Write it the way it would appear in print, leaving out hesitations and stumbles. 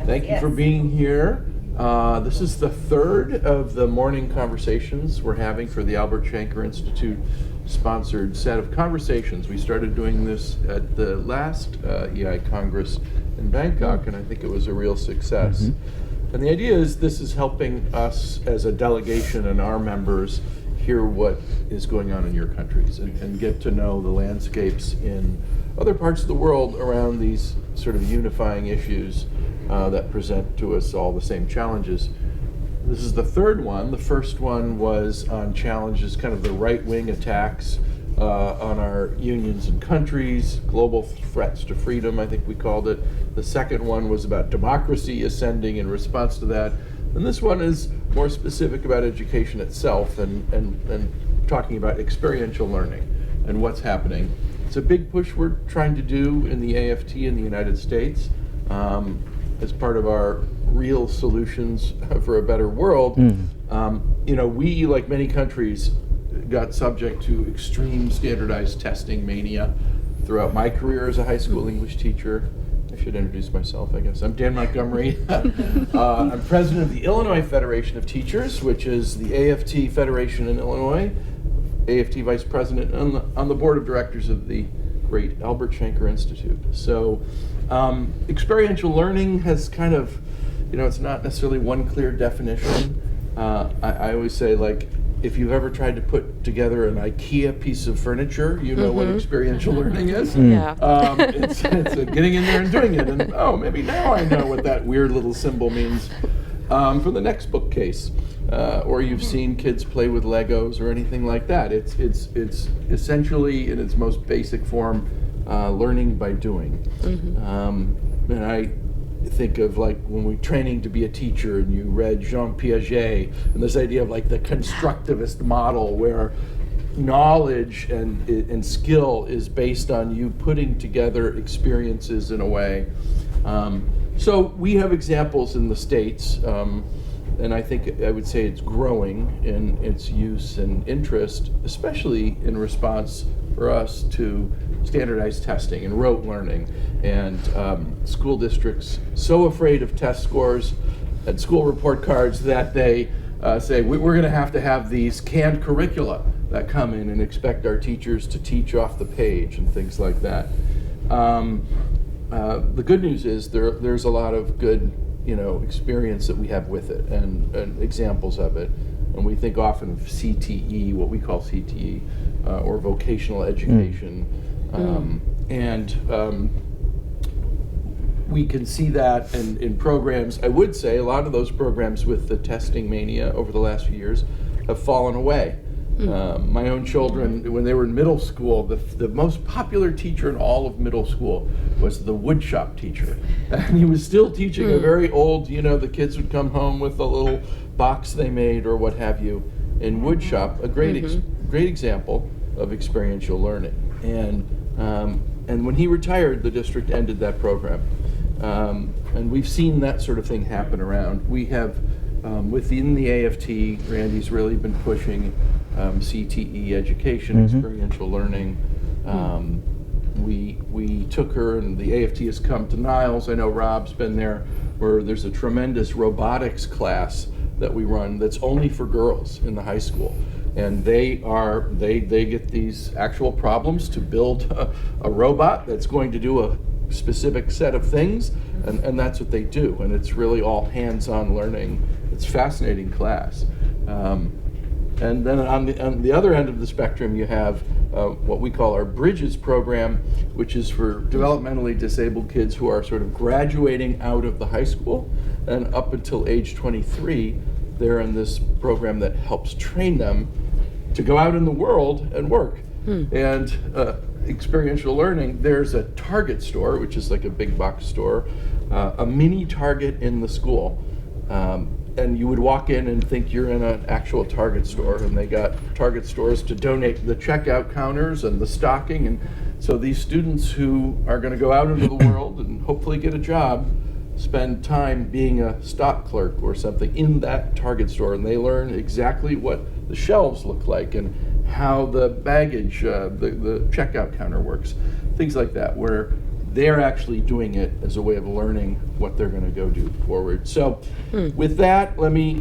Thank you for being here. This is the third of the morning conversations we're having for the Albert Shanker Institute sponsored set of conversations. We started doing this at the last EI Congress in Bangkok, and I think it was a real success. Mm-hmm. And the idea is this is helping us as a delegation and our members hear what is going on in your countries and get to know the landscapes in other parts of the world around these sort of unifying issues that present to us all the same challenges. This is the third one. The first one was on challenges, kind of the right-wing attacks on our unions and countries, global threats to freedom, I think we called it. The second one was about democracy ascending in response to that. And this one is more specific about education itself and talking about experiential learning and what's happening. It's a big push we're trying to do in the AFT in the United States as part of our real solutions for a better world. We, like many countries, got subject to extreme standardized testing mania throughout my career as a high school English teacher. I should introduce myself, I guess. I'm Dan Montgomery. I'm president of the Illinois Federation of Teachers, which is the AFT Federation in Illinois, AFT vice president on the board of directors of the great Albert Shanker Institute. So experiential learning has kind of, it's not necessarily one clear definition. I always say, like, if you've ever tried to put together an IKEA piece of furniture, you know what experiential learning is. Yeah. It's getting in there and doing it, and maybe now I know what that weird little symbol means for the next bookcase, or you've seen kids play with Legos or anything like that. It's essentially, in its most basic form, learning by doing. And I think of, like, when we're training to be a teacher and you read Jean Piaget and this idea of, like, the constructivist model where knowledge and skill is based on you putting together experiences in a way. So we have examples in the States, and I think I would say it's growing in its use and interest, especially in response for us to standardized testing and rote learning, and school districts so afraid of test scores and school report cards that they say we're going to have these canned curricula that come in and expect our teachers to teach off the page and things like that. The good news is there's a lot of good experience that we have with it and examples of it. And we think often of CTE, what we call CTE, or vocational education. We can see that in programs. I would say a lot of those programs with the testing mania over the last few years have fallen away. My own children, when they were in middle school, the most popular teacher in all of middle school was the woodshop teacher. And he was still teaching a very old, the kids would come home with a little box they made or what have you in woodshop, a great example of experiential learning. And when he retired, the district ended that program. And we've seen that sort of thing happen around. We have, within the AFT, Randy's really been pushing CTE education, experiential learning. We took her, and the AFT has come to Niles. I know Rob's been there, where there's a tremendous robotics class that we run that's only for girls in the high school. And they get these actual problems to build a robot that's going to do a specific set of things, and that's what they do. And it's really all hands-on learning. It's a fascinating class. And then on the other end of the spectrum, you have what we call our Bridges program, which is for developmentally disabled kids who are sort of graduating out of the high school, and up until age 23, they're in this program that helps train them to go out in the world and work. And experiential learning, there's a Target store, which is like a big box store, a mini Target in the school. And you would walk in and think you're in an actual Target store, and they got Target stores to donate the checkout counters and the stocking. And so these students who are going to go out into the world and hopefully get a job spend time being a stock clerk or something in that Target store, and they learn exactly what the shelves look like and how the baggage, the checkout counter works, things like that, where they're actually doing it as a way of learning what they're going to go do forward. So with that, let me